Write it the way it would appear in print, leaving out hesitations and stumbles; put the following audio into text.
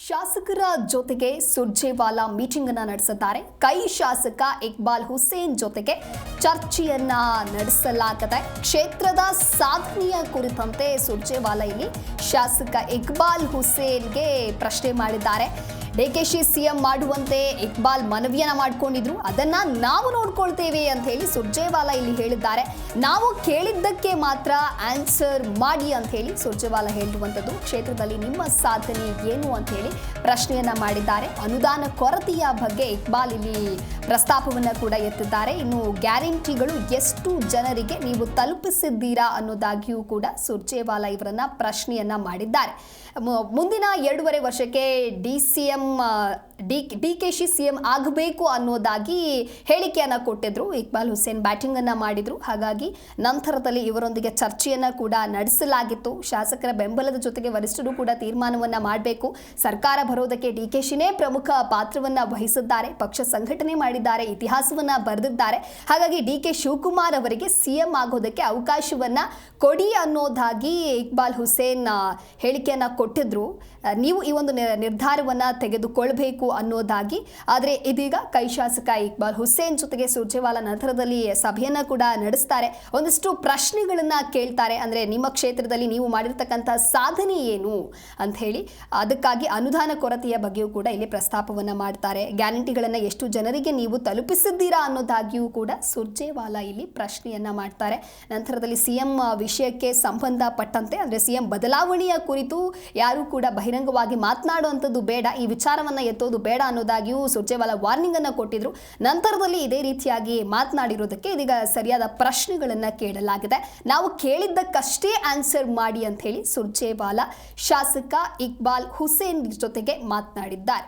ಶಾಸಕರ ಜೊತೆಗೆ ಸುರ್ಜೇವಾಲಾ ಮೀಟಿಂಗ್ ಅನ್ನು ನಡೆಸಿದ್ದಾರೆ. ಕೈ ಶಾಸಕ ಇಕ್ಬಾಲ್ ಹುಸೇನ್ ಜೊತೆಗೆ ಚರ್ಚೆಯನ್ನ ನಡೆಸಲಾಗಿದೆ. ಕ್ಷೇತ್ರದ ಸಾಧನೆಯ ಕುರಿತಂತೆ ಸುರ್ಜೇವಾಲಾ ಇಲ್ಲಿ ಶಾಸಕ ಇಕ್ಬಾಲ್ ಹುಸೇನ್ಗೆ ಪ್ರಶ್ನೆ ಮಾಡಿದ್ದಾರೆ. ಡಿಕೆಶಿ ಸಿಎಂ ಮಾಡುವಂತೆ ಇಕ್ಬಾಲ್ ಮನವಿಯನ್ನ ಮಾಡಿಕೊಂಡಿದ್ರು, ಅದನ್ನ ನಾವು ನೋಡ್ಕೊಳ್ತೇವೆ ಅಂತ ಹೇಳಿ ಸುರ್ಜೇವಾಲಾ ಇಲ್ಲಿ ಹೇಳಿದ್ದಾರೆ. ನಾವು ಕೇಳಿದ್ದಕ್ಕೆ ಮಾತ್ರ ಆನ್ಸರ್ ಮಾಡಿ ಅಂತ ಹೇಳಿ ಸುರ್ಜೇವಾಲಾ ಹೇಳಿರುವಂಥದ್ದು. ಕ್ಷೇತ್ರದಲ್ಲಿ ನಿಮ್ಮ ಸಾಧನೆ ಏನು ಅಂತ ಹೇಳಿ ಪ್ರಶ್ನೆಯನ್ನ ಮಾಡಿದ್ದಾರೆ. ಅನುದಾನ ಕೊರತೆಯ ಬಗ್ಗೆ ಇಕ್ಬಾಲ್ ಇಲ್ಲಿ ಪ್ರಸ್ತಾಪವನ್ನ ಕೂಡ ಎತ್ತಿದ್ದಾರೆ. ಇನ್ನು ಗ್ಯಾರಂಟಿಗಳು ಎಷ್ಟು ಜನರಿಗೆ ನೀವು ತಲುಪಿಸಿದ್ದೀರಾ ಅನ್ನೋದಾಗಿಯೂ ಕೂಡ ಸುರ್ಜೇವಾಲಾ ಇವರನ್ನ ಪ್ರಶ್ನೆಯನ್ನ ಮಾಡಿದ್ದಾರೆ. ಮುಂದಿನ 2.5 ವರ್ಷಕ್ಕೆ ಡಿಕೆಶಿ ಸಿಎಂ ಆಗಬೇಕು ಅನ್ನೋದಾಗಿ ಹೇಳಿಕೆಯನ್ನು ಕೊಟ್ಟಿದ್ರು. ಇಕ್ಬಾಲ್ ಹುಸೇನ್ ಬ್ಯಾಟಿಂಗ್ ಅನ್ನ ಮಾಡಿದ್ರು. ಹಾಗಾಗಿ ನಂತರದಲ್ಲಿ ಇವರೊಂದಿಗೆ ಚರ್ಚೆಯನ್ನ ಕೂಡ ನಡೆಸಲಾಗಿತ್ತು. ಶಾಸಕರ ಬೆಂಬಲದ ಜೊತೆಗೆ ವರಿಷ್ಠರು ಕೂಡ ತೀರ್ಮಾನವನ್ನ ಮಾಡಬೇಕು. ಸರ್ಕಾರ ಬರೋದಕ್ಕೆ ಡಿಕೆಶಿನೇ ಪ್ರಮುಖ ಪಾತ್ರವನ್ನ ವಹಿಸಿದ್ದಾರೆ, ಪಕ್ಷ ಸಂಘಟನೆ ಮಾಡಿದ್ದಾರೆ, ಇತಿಹಾಸವನ್ನ ಬರೆದಿದ್ದಾರೆ. ಹಾಗಾಗಿ ಡಿಕೆ ಶಿವಕುಮಾರ್ ಅವರಿಗೆ ಸಿಎಂ ಆಗೋದಕ್ಕೆ ಅವಕಾಶವನ್ನ ಕೊಡಿ ಅನ್ನೋದಾಗಿ ಇಕ್ಬಾಲ್ ಹುಸೇನ್ ಹೇಳಿಕೆಯನ್ನ ಕೊಟ್ಟಿದ್ರು. ನೀವು ಈ ಒಂದು ನಿರ್ಧಾರವನ್ನ ತೆಗೆದುಕೊಳ್ಬೇಕು ಅನ್ನೋದಾಗಿ. ಆದರೆ ಇದೀಗ ಕೈ ಶಾಸಕ ಇಕ್ಬಾಲ್ ಹುಸೇನ್ ಜೊತೆಗೆ ಸುರ್ಜೇವಾಲಾ ನಂತರದಲ್ಲಿ ಸಭೆಯನ್ನ ಕೂಡ ನಡೆಸ್ತಾರೆ. ಒಂದಿಷ್ಟು ಪ್ರಶ್ನೆಗಳನ್ನ ಕೇಳ್ತಾರೆ. ಅಂದ್ರೆ ನಿಮ್ಮ ಕ್ಷೇತ್ರದಲ್ಲಿ ನೀವು ಮಾಡಿರ್ತಕ್ಕಂಥ ಸಾಧನೆ ಏನು ಅಂತ ಹೇಳಿ, ಅದಕ್ಕಾಗಿ ಅನುದಾನ ಕೊರತೆಯ ಬಗ್ಗೆಯೂ ಕೂಡ ಇಲ್ಲಿ ಪ್ರಸ್ತಾಪವನ್ನ ಮಾಡ್ತಾರೆ. ಗ್ಯಾರಂಟಿಗಳನ್ನ ಎಷ್ಟು ಜನರಿಗೆ ನೀವು ತಲುಪಿಸಿದ್ದೀರಾ ಅನ್ನೋದಾಗಿಯೂ ಕೂಡ ಸುರ್ಜೇವಾಲಾ ಇಲ್ಲಿ ಪ್ರಶ್ನೆಯನ್ನ ಮಾಡ್ತಾರೆ. ನಂತರದಲ್ಲಿ ಸಿಎಂ ವಿಷಯಕ್ಕೆ ಸಂಬಂಧಪಟ್ಟಂತೆ ಅಂದ್ರೆ ಸಿಎಂ ಬದಲಾವಣೆಯ ಕುರಿತು ಯಾರು ಕೂಡ ಬಹಿರಂಗವಾಗಿ ಮಾತನಾಡುವಂಥದ್ದು ಬೇಡ, ಈ ವಿಚಾರವನ್ನ ಎತ್ತೋದು ಬೇಡ ಅನ್ನೋದಾಗಿಯೂ ಸುರ್ಜೇವಾಲಾ ವಾರ್ನಿಂಗ್ ಅನ್ನ ಕೊಟ್ಟಿದ್ರು. ನಂತರದಲ್ಲಿ ಇದೇ ರೀತಿಯಾಗಿ ಮಾತನಾಡಿರೋದಕ್ಕೆ ಇದೀಗ ಸರಿಯಾದ ಪ್ರಶ್ನೆಗಳನ್ನ ಕೇಳಲಾಗಿದೆ. ನಾವು ಕೇಳಿದ್ದಕ್ಕಷ್ಟೇ ಆನ್ಸರ್ ಮಾಡಿ ಅಂತ ಹೇಳಿ ಸುರ್ಜೇವಾಲಾ ಶಾಸಕ ಇಕ್ಬಾಲ್ ಹುಸೇನ್ ಜೊತೆಗೆ ಮಾತನಾಡಿದ್ದಾರೆ.